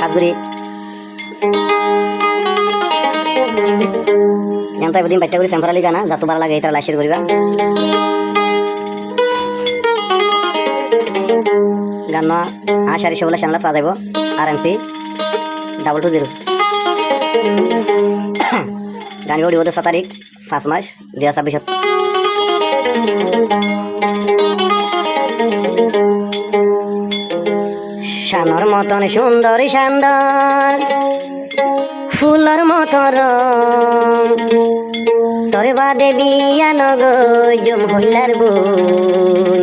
Hasguri. Yang tahu bedin baca guri semprali gana, jatuh bala lagi itu lasir guri kan. Gana Ashari Shola channel pada ibu RMC 220. Gani guri udah 1 tarik 1 March 2026. শানর মতন সুন্দর শান্দর floor মতন তোরে বাদে বিয়ান গম হইলার বোন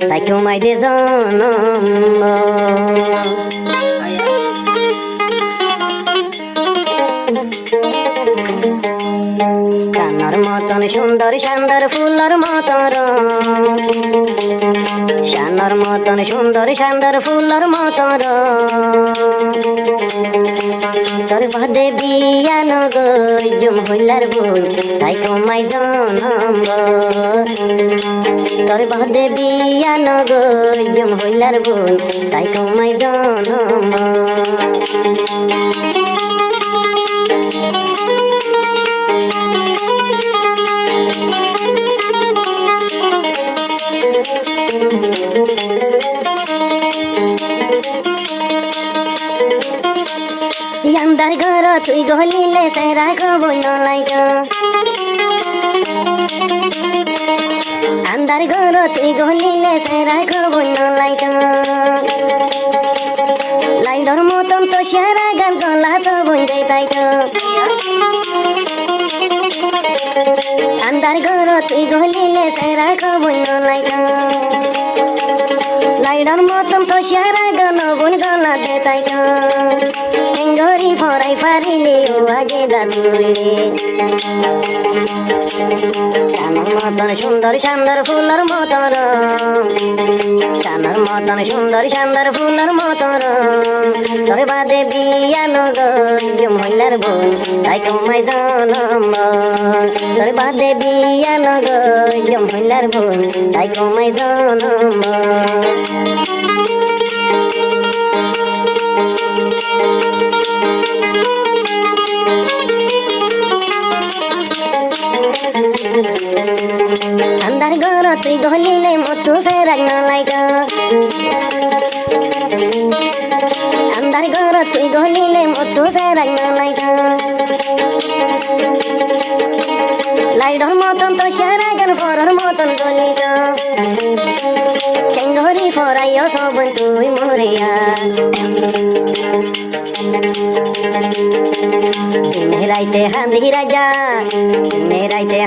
তাই তোমায় দে জনম শানর মতন সুন্দর শান্দর ফুলর মতন শানর মতন সুন্দর শান্দর ফুলর মতন তোর বাদে বিয়ান গম হইলার বোন তাই তোমায় জনম তোর বাদে বিয়ান গম হইলার বোন তাই তোমায় জনম अंदर घर तुई गलिले सेरा खबन लाइक अंदर घर तुई गलिले सेरा खबन लाइक लाइडर मतन तो सेरा गान गला तो बंदे ताइक अंदर घर तुई गलिले सेरा खबन लाइक लाइडर मतन तो सेरा गान बन गला दे ताइक Enggori forai farile oage dadure Chanar moton sundar shandar fular motor Chanar moton sundar shandar fular motor Tore bade biyano gom hoilar bon tai tomai janam Tore bade biyano gom hoilar bon tai tomai janam अंदर घर तुई गलिले मतो से रगना like अंदर घर तुई गलिले मतो से रगना लाइक लाइडर मतन तो सेरा गान फरर मतन गलिक केंगरी फराइयो सबन तुई मोरिया राइते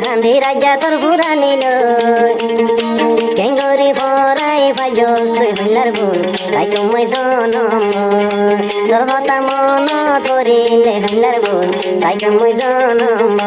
हांधी राजा तोर बुरा नील केंगरी फराई फाजोस तुई हल्लार बुन ताई तुम्हाय जनम तोर हता मन तोरिले हल्लार बुन ताई तुम्हाय जनम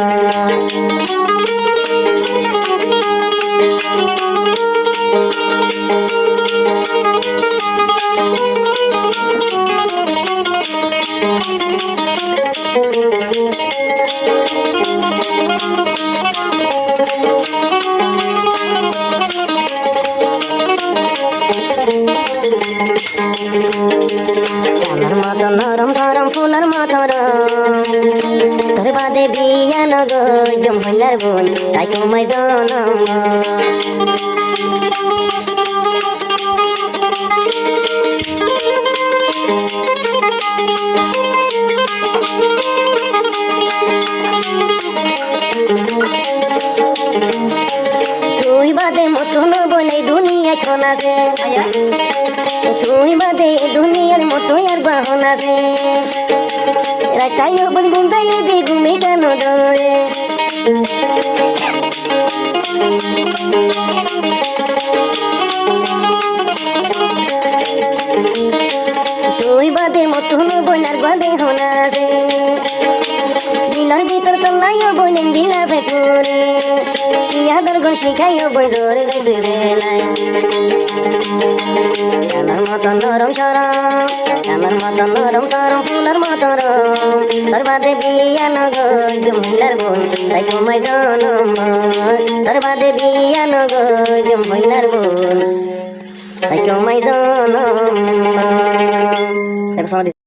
Chanar moton norom sorom fular motor Tor bade biyan gom hoilar bon tai tomai janam তুই বাদে মতন বলে দুনিয়া কোন আছে তুই বাদে দুনিয়ার মতো আর বাহন আছে রাতাই বন গুন্দাইলে দে ঘুমে কেন দরে তুই বাদে মতন বলার বাদে হন আছে দিলার ভিতর তো নাই বলেন দিলা ফেটুরে ইয়াদের গুণ শিখাইও বই ধরে দেবে নাই Chanar moton norom sorom Chanar moton norom sorom fular motor Tor bade biyan gom hoilar bon tai tomai janam Tor bade biyan gom hoilar bon tai tomai janam জনম